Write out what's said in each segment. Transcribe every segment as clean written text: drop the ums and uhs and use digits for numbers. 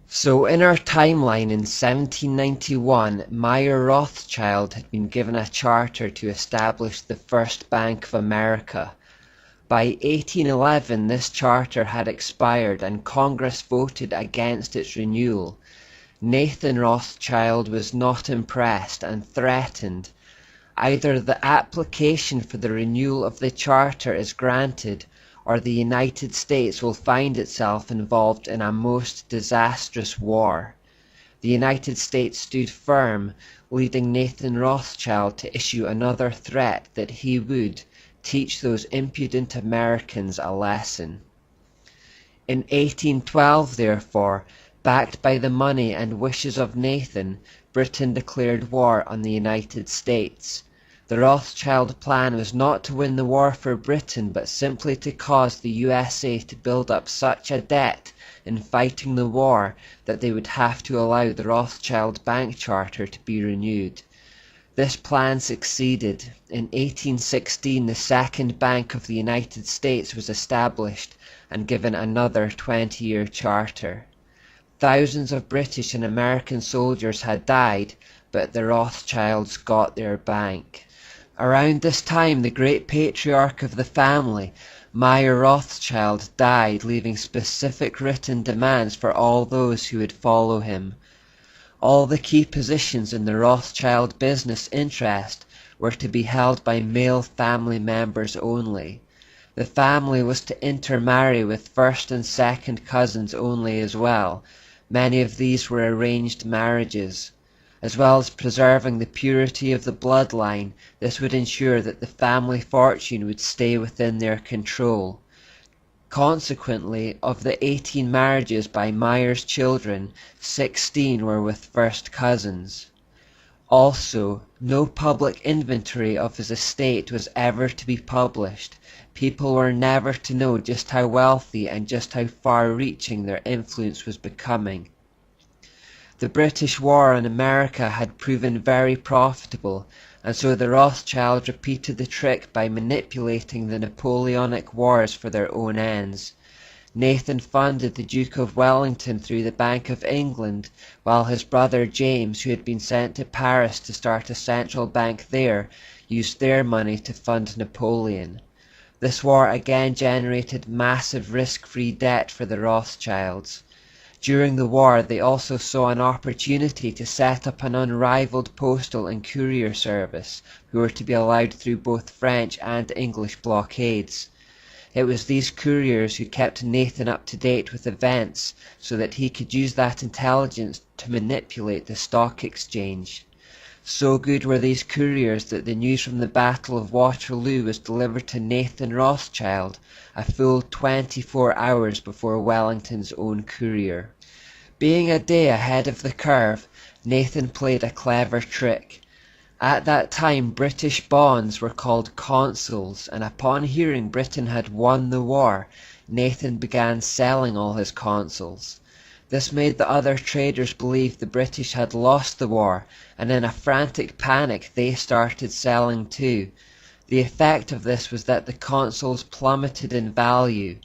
So in our timeline in 1791, Meyer Rothschild had been given a charter to establish the First Bank of America. By 1811 this charter had expired and Congress voted against its renewal. Nathan Rothschild was not impressed and threatened. Either the application for the renewal of the charter is granted, or the United States will find itself involved in a most disastrous war. The United States stood firm, leading Nathan Rothschild to issue another threat that he would teach those impudent Americans a lesson. In 1812, therefore, backed by the money and wishes of Nathan, Britain declared war on the United States. The Rothschild plan was not to win the war for Britain, but simply to cause the USA to build up such a debt in fighting the war that they would have to allow the Rothschild bank charter to be renewed. This plan succeeded. In 1816 the Second Bank of the United States was established and given another 20-year charter. Thousands of British and American soldiers had died, but the Rothschilds got their bank. Around this time the great patriarch of the family, Meyer Rothschild, died, leaving specific written demands for all those who would follow him. All the key positions in the Rothschild business interest were to be held by male family members only. The family was to intermarry with first and second cousins only as well. Many of these were arranged marriages. As well as preserving the purity of the bloodline, this would ensure that the family fortune would stay within their control. Consequently, of the 18 marriages by Meyer's children, 16 were with first cousins. Also, no public inventory of his estate was ever to be published. People were never to know just how wealthy and just how far-reaching their influence was becoming. The British war on America had proven very profitable, and so the Rothschilds repeated the trick by manipulating the Napoleonic Wars for their own ends. Nathan funded the Duke of Wellington through the Bank of England, while his brother James, who had been sent to Paris to start a central bank there, used their money to fund Napoleon. This war again generated massive risk-free debt for the Rothschilds. During the war they also saw an opportunity to set up an unrivaled postal and courier service, who were to be allowed through both French and English blockades. It was these couriers who kept Nathan up to date with events, so that he could use that intelligence to manipulate the stock exchange. So good were these couriers that the news from the Battle of Waterloo was delivered to Nathan Rothschild a full 24 hours before Wellington's own courier. Being a day ahead of the curve, Nathan played a clever trick. At that time British bonds were called consols, and upon hearing Britain had won the war, Nathan began selling all his consols. This made the other traders believe the British had lost the war, and in a frantic panic they started selling too. The effect of this was that the consols plummeted in value.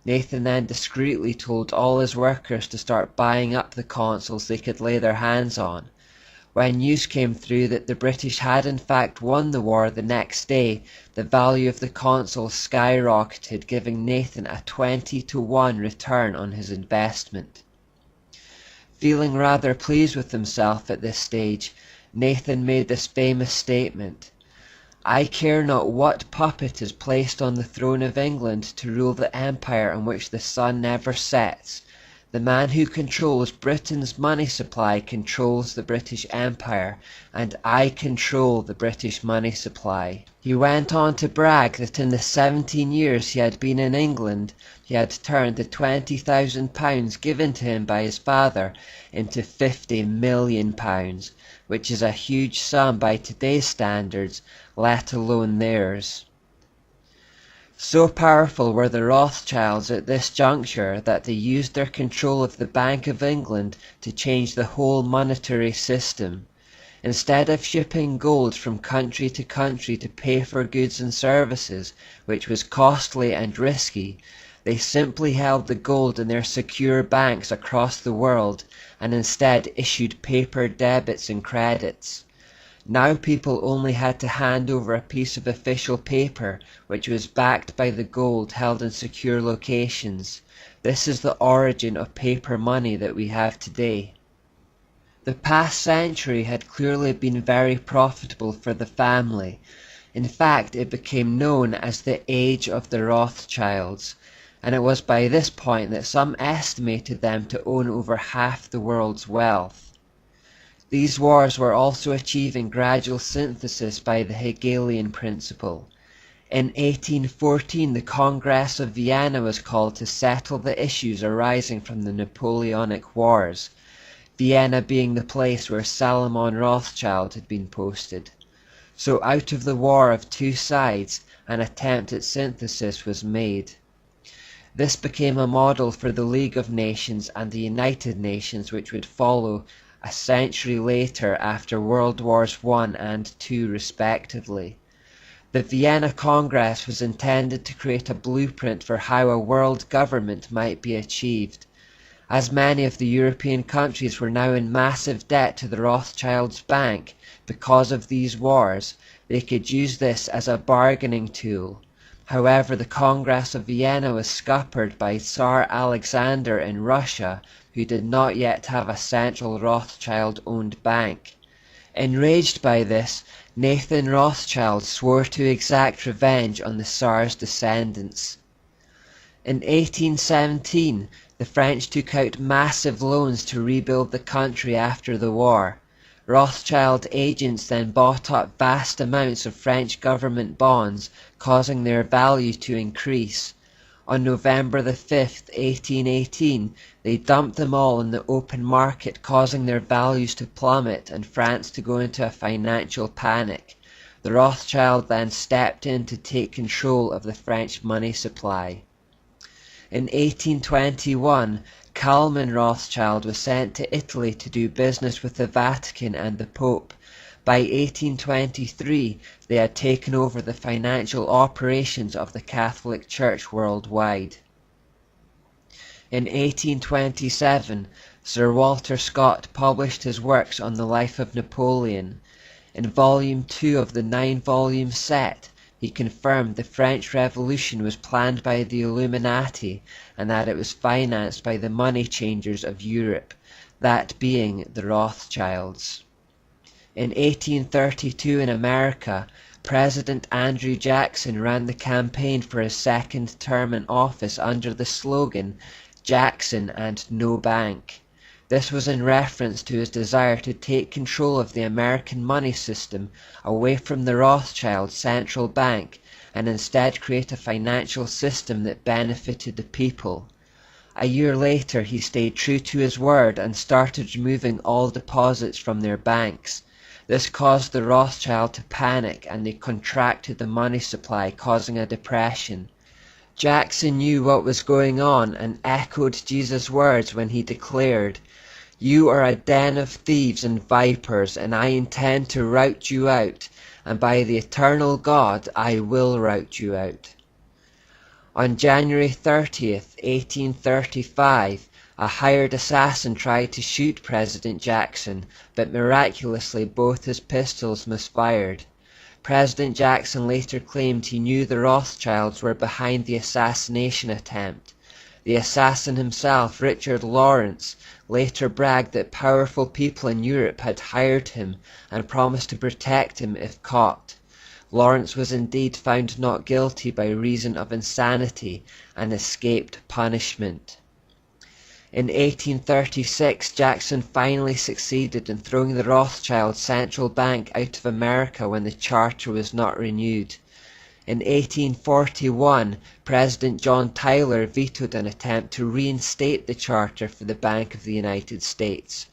Nathan then discreetly told all his workers to start buying up the consols they could lay their hands on. When news came through that the British had in fact won the war the next day, the value of the consols skyrocketed, giving Nathan a 20-to-1 return on his investment. Feeling rather pleased with himself at this stage, Nathan made this famous statement: "I care not what puppet is placed on the throne of England to rule the empire on which the sun never sets. The man who controls Britain's money supply controls the British Empire, and I control the British money supply." He went on to brag that in the 17 years he had been in England, he had turned the £20,000 given to him by his father into £50 million, which is a huge sum by today's standards, let alone theirs. So powerful were the Rothschilds at this juncture that they used their control of the Bank of England to change the whole monetary system. Instead of shipping gold from country to country to pay for goods and services, which was costly and risky, They simply held the gold in their secure banks across the world and instead issued paper debits and credits. Now people only had to hand over a piece of official paper which was backed by the gold held in secure locations. This is the origin of paper money that we have today. The past century had clearly been very profitable for the family. In fact, it became known as the Age of the Rothschilds, and it was by this point that some estimated them to own over half the world's wealth. These wars were also achieving gradual synthesis by the Hegelian principle. In 1814, the Congress of Vienna was called to settle the issues arising from the Napoleonic Wars, Vienna being the place where Salomon Rothschild had been posted. So out of the war of two sides, an attempt at synthesis was made. This became a model for the League of Nations and the United Nations, which would follow a century later after World Wars I and II respectively. The Vienna Congress was intended to create a blueprint for how a world government might be achieved. As many of the European countries were now in massive debt to the Rothschilds' bank because of these wars, they could use this as a bargaining tool. However, the Congress of Vienna was scuppered by Tsar Alexander in Russia, who did not yet have a central Rothschild-owned bank. Enraged by this, Nathan Rothschild swore to exact revenge on the Tsar's descendants. In 1817, the French took out massive loans to rebuild the country after the war. Rothschild agents then bought up vast amounts of French government bonds, causing their value to increase. On November the 5th, 1818, they dumped them all in the open market, causing their values to plummet and France to go into a financial panic. The Rothschild then stepped in to take control of the French money supply. In 1821, Kalman Rothschild was sent to Italy to do business with the Vatican and the Pope. By 1823, they had taken over the financial operations of the Catholic Church worldwide. In 1827, Sir Walter Scott published his works on the life of Napoleon. In Volume 2 of the 9-volume set, he confirmed the French Revolution was planned by the Illuminati and that it was financed by the money changers of Europe, that being the Rothschilds. In 1832 in America, President Andrew Jackson ran the campaign for his second term in office under the slogan, "Jackson and no bank." This was in reference to his desire to take control of the American money system away from the Rothschild central bank and instead create a financial system that benefited the people. A year later, he stayed true to his word and started removing all deposits from their banks. This caused the Rothschild to panic and they contracted the money supply, causing a depression. Jackson knew what was going on and echoed Jesus' words when he declared, "You are a den of thieves and vipers, and I intend to rout you out, and by the eternal God I will rout you out." On January 30th, 1835, a hired assassin tried to shoot President Jackson, but miraculously both his pistols misfired. President Jackson later claimed he knew the Rothschilds were behind the assassination attempt. The assassin himself, Richard Lawrence, later bragged that powerful people in Europe had hired him and promised to protect him if caught. Lawrence was indeed found not guilty by reason of insanity and escaped punishment. In 1836, Jackson finally succeeded in throwing the Rothschild central bank out of America when the charter was not renewed. In 1841, President John Tyler vetoed an attempt to reinstate the charter for the Bank of the United States.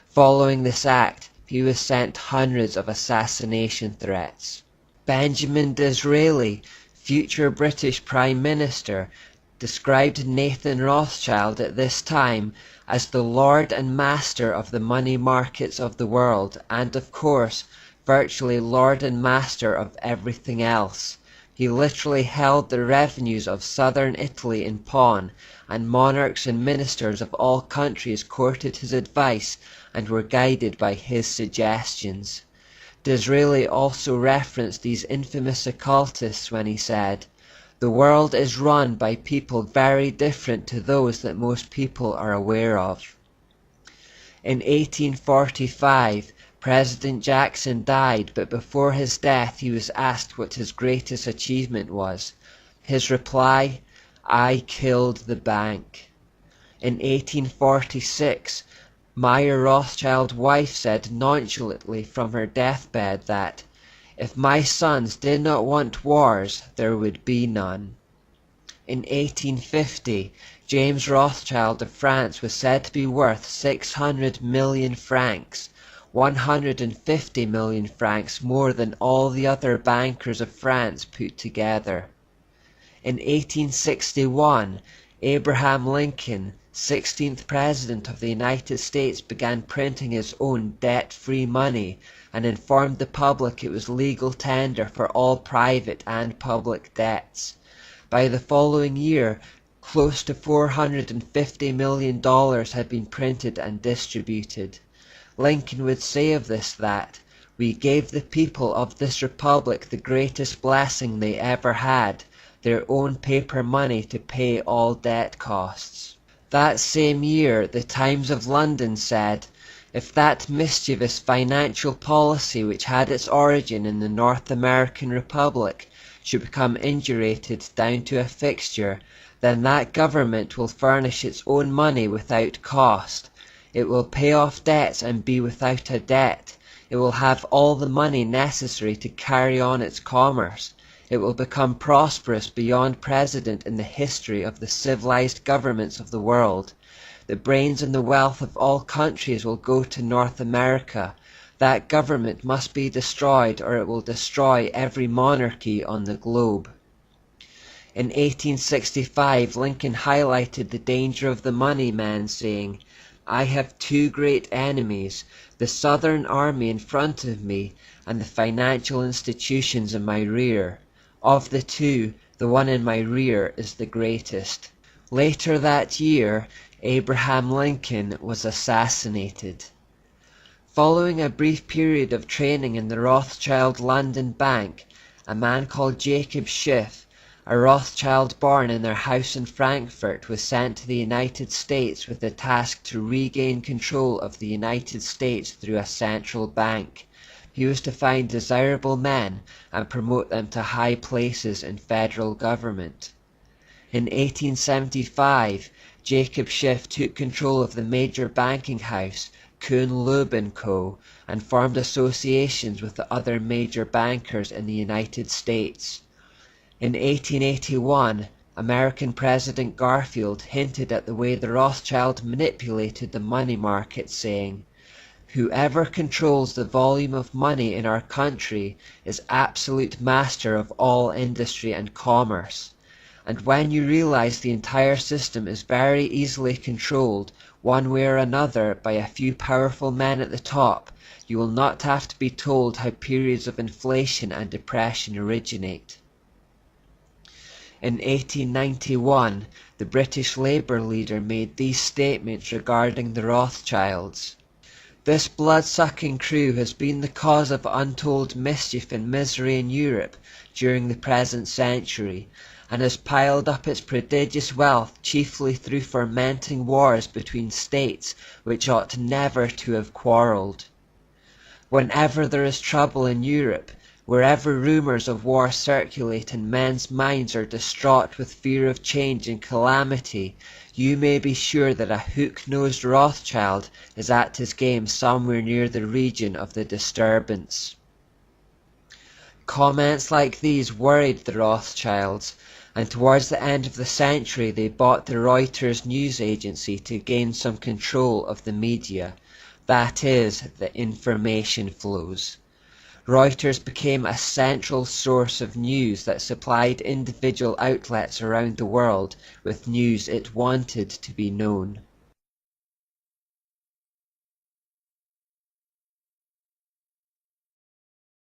Following this act, he was sent hundreds of assassination threats. Benjamin Disraeli, future British Prime Minister, described Nathan Rothschild at this time as the lord and master of the money markets of the world and, of course, virtually lord and master of everything else. He literally held the revenues of southern Italy in pawn, and monarchs and ministers of all countries courted his advice and were guided by his suggestions. Disraeli also referenced these infamous occultists when he said, "The world is run by people very different to those that most people are aware of." In 1845, President Jackson died, but before his death he was asked what his greatest achievement was. His reply, "I killed the bank." In 1846, Meyer Rothschild's wife said nonchalantly from her deathbed that, "If my sons did not want wars, there would be none." In 1850, James Rothschild of France was said to be worth 600 million francs, 150 million francs more than all the other bankers of France put together. In 1861, Abraham Lincoln, 16th President of the United States, began printing his own debt-free money and informed the public it was legal tender for all private and public debts. By the following year, close to $450 million had been printed and distributed. Lincoln would say of this that, "We gave the people of this republic the greatest blessing they ever had, their own paper money to pay all debt costs." That same year, the Times of London said, "If that mischievous financial policy which had its origin in the North American Republic should become indurated down to a fixture, then that government will furnish its own money without cost. It will pay off debts and be without a debt. It will have all the money necessary to carry on its commerce. It will become prosperous beyond precedent in the history of the civilized governments of the world. The brains and the wealth of all countries will go to North America. That government must be destroyed, or it will destroy every monarchy on the globe." In 1865, Lincoln highlighted the danger of the money man, saying, "I have two great enemies, the Southern Army in front of me and the financial institutions in my rear. Of the two, the one in my rear is the greatest." Later that year, Abraham Lincoln was assassinated. Following a brief period of training in the Rothschild London Bank, a man called Jacob Schiff, a Rothschild born in their house in Frankfurt, was sent to the United States with the task to regain control of the United States through a central bank. He was to find desirable men and promote them to high places in federal government. In 1875, Jacob Schiff took control of the major banking house, Kuhn Loeb & Co., and formed associations with the other major bankers in the United States. In 1881, American President Garfield hinted at the way the Rothschild manipulated the money market, saying, "Whoever controls the volume of money in our country is absolute master of all industry and commerce. And when you realize the entire system is very easily controlled, one way or another, by a few powerful men at the top, you will not have to be told how periods of inflation and depression originate." In 1891, the British Labour leader made these statements regarding the Rothschilds. "This blood-sucking crew has been the cause of untold mischief and misery in Europe during the present century, and has piled up its prodigious wealth chiefly through fomenting wars between states which ought never to have quarrelled. Whenever there is trouble in Europe, wherever rumours of war circulate and men's minds are distraught with fear of change and calamity, you may be sure that a hook-nosed Rothschild is at his game somewhere near the region of the disturbance." Comments like these worried the Rothschilds, and towards the end of the century they bought the Reuters news agency to gain some control of the media, that is, the information flows. Reuters became a central source of news that supplied individual outlets around the world with news it wanted to be known.